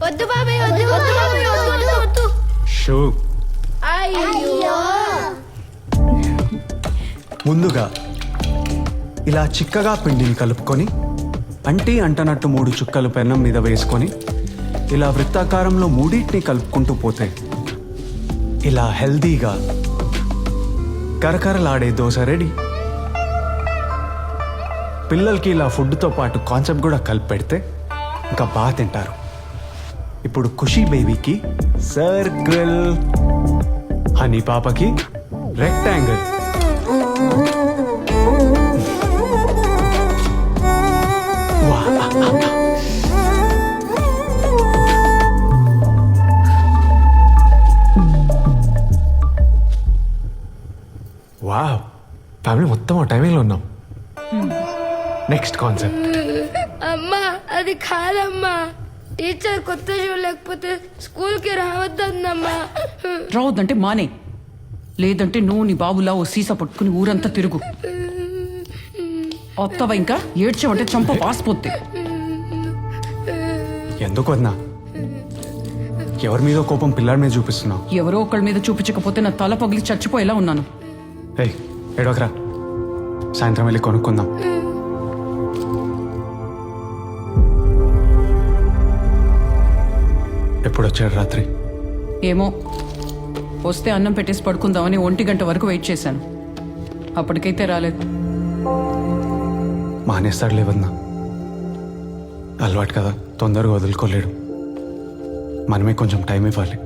వద్దు బాబాయ్ వద్దు వద్దు బాబాయ్ వద్దు వద్దు వద్దు. షూ. అయ్యో ముందుగా ఇలా చిక్కగా పిండిని కలుపుకొని అంటీ అంటనట్టు 3 చుక్కలు పెన్నం మీద వేసుకొని ఇలా వృత్తాకారంలో మూడింటిని కలుపుకుంటూ పోతే ఇలా హెల్దీగా కరకరలాడే దోశ రెడీ. పిల్లలకి ఇలా ఫుడ్తో పాటు కాన్సెప్ట్ కూడా కలిపి పెడితే ఇంకా బాగా తింటారు. ఇప్పుడు ఖుషీ బేబీకి సర్కిల్, హనీ పాపకి రెక్టాంగిల్, వావ్ ఫ్యామిలీ మొత్తం ఆ టైమింగ్లో ఉన్నాం. Next concept. అమ్మా అది కాదమ్మా, టీచర్ కొత్త షూ లేకపోతే స్కూల్కి రావద్దమ్మా. రావద్దంటే మానే, లేదంటే నువ్వు నీ బాబులా ఓ సీసా పట్టుకుని ఊరంతా తిరుగు. వస్తావా ఇంకా? ఏడ్చావంటే చంప పాసిపోద్ది. ఎందుకు వద్దా? ఎవరి మీద కోపం పిల్లాడి మీద చూపిస్తున్నావు? ఎవరో ఒకళ్ళ మీద చూపించకపోతే నా తల పగిలి చచ్చిపోయేలా ఉన్నాను. ఏయ్ ఏడోకరా, సాయంత్రం వెళ్ళి కొనుక్కుందాం. ఎప్పుడు వచ్చాడు రాత్రి? ఏమో, వస్తే అన్నం పెట్టేసి పడుకుందామని 1 గంట వరకు వెయిట్ చేశాను. అప్పటికైతే రాలేదు. మానేస్తాడు లేవన్నా, అలవాటు కదా, తొందరగా వదులుకోలేడు. మనమే కొంచెం టైం ఇవ్వాలి.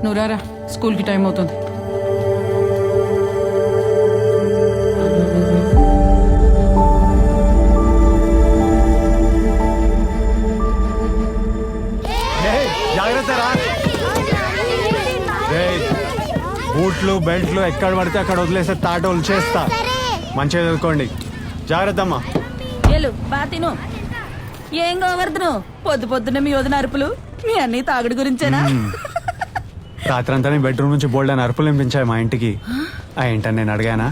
నువ్వు రారా, స్కూల్కి టైం అవుతుంది. బూట్లు బెల్ట్లు ఎక్కడ పడితే అక్కడ వదిలేస్తే తాటోలు చేస్తా. మంచిగా చదువుకోండి, జాగ్రత్త అమ్మా. ఏలు బా తిను. ఏం గోవర్ధను పొద్దు పొద్దున్న మీ వదిన అరుపులు, మీ అన్ని తాగుడు గురించేనా? రాత్రంతా నీ బెడ్రూమ్ నుంచి బోల్డ్ అని అరుపులు వినిపించాయి మా ఇంటికి. ఆ ఏంటని నేను అడిగానా?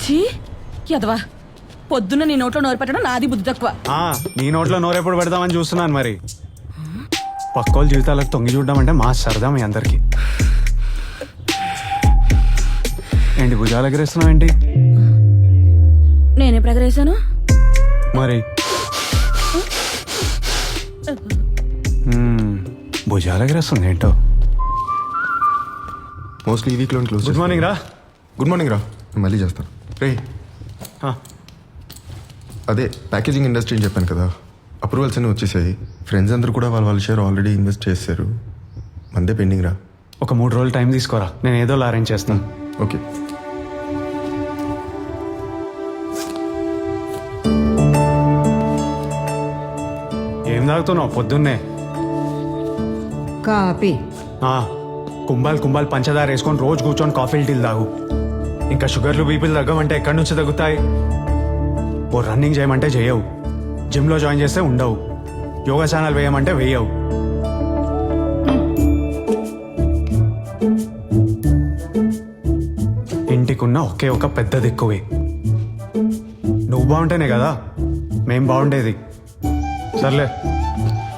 ఛీ యదవా, పొద్దున్న నీ నోట్లో నోరు పెట్టడం నాది బుద్ధి తక్కువ. నీ నోట్లో నోరెప్పుడు పెడదామని చూస్తున్నాను. మరి పక్కోళ్ళ జీవితాలకు తొంగి చూడడం అంటే మా సరదా మీ అందరికి. ఏంటి భుజాలు ఎగరేస్తున్నావు ఏంటి? నేనే ప్రగరేశాను మరి భుజాలు ఎగరేస్తుంది ఏంటో. మోస్ట్లీ ఈ వీక్లో క్లోజ్. గుడ్ మార్నింగ్ రా. గుడ్ మార్నింగ్ రా, నేను మళ్ళీ చేస్తాను. రే అదే ప్యాకేజింగ్ ఇండస్ట్రీ అని చెప్పాను కదా, అప్రూవల్స్ అన్నీ వచ్చేసాయి. ఫ్రెండ్స్ అందరూ కూడా వాళ్ళ షేర్ ఆల్రెడీ ఇన్వెస్ట్ చేశారు. మందే పెండింగ్ రా. ఒక 3 రోజులు టైం తీసుకోరా, నేను ఏదో అరేంజ్ చేస్తాను. ఓకే. ఏం తాగుతున్నావు పొద్దున్నే? కాపీ. కుంభాలు పంచదార వేసుకొని రోజు కూర్చొని కాఫీలు టీలు తాగు. ఇంకా షుగర్లు బీపీలు తగ్గమంటే ఎక్కడి నుంచి తగ్గుతాయి? ఓ రన్నింగ్ చేయమంటే చేయవు, జిమ్లో జాయిన్ చేస్తే ఉండవు, యోగా ఛానల్ వేయమంటే వేయవు. ఇంటికున్న ఒకే ఒక పెద్ద దిక్కువే. నువ్వు బాగుంటేనే కదా మేం బాగుండేది. సర్లే,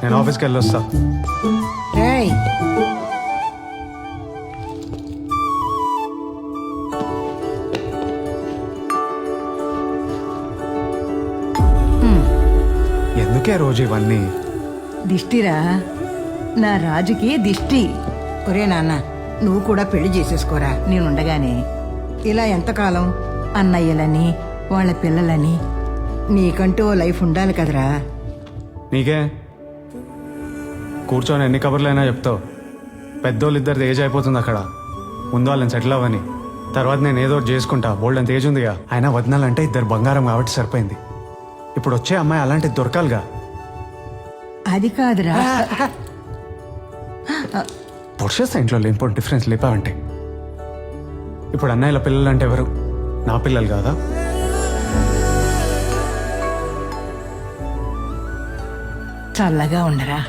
నేను ఆఫీస్కి వెళ్ళొస్తా. రేయ్ ఎందుకే రోజు ఇవన్నీ? దిష్టిరా, నా రాజుకి దిష్టి. ఒరే నాన్న, నువ్వు కూడా పెళ్లి చేసేసుకోరా నేనుండగానే. ఇలా ఎంతకాలం అన్నయ్యలని వాళ్ళ పిల్లలని నీకంటూ ఓ లైఫ్ ఉండాలి కదరా. నీకే కూర్చొని ఎన్ని కబుర్లైనా చెప్తావు. పెద్దోళ్ళు ఇద్దరిది ఏజ్ అయిపోతుంది అక్కడ. ముందు వాళ్ళని సెటిల్ అవ్వని, తర్వాత నేను ఏదో ఒకటి చేసుకుంటా. బోల్డ్ అంత ఏజ్ ఉందిగా. ఆయన వదనాలంటే 2 బంగారం కాబట్టి సరిపోయింది. ఇప్పుడు వచ్చే అమ్మాయి అలాంటిది దొరకాలిగా. అది కాదురా. పొడిచేస్తా ఇంట్లో లేనిపోయిన డిఫరెన్స్ లేపావంటే. ఇప్పుడు అన్నయ్యల పిల్లలు అంటే ఎవరు? నా పిల్లలు కాదా? చల్లగా ఉండరా.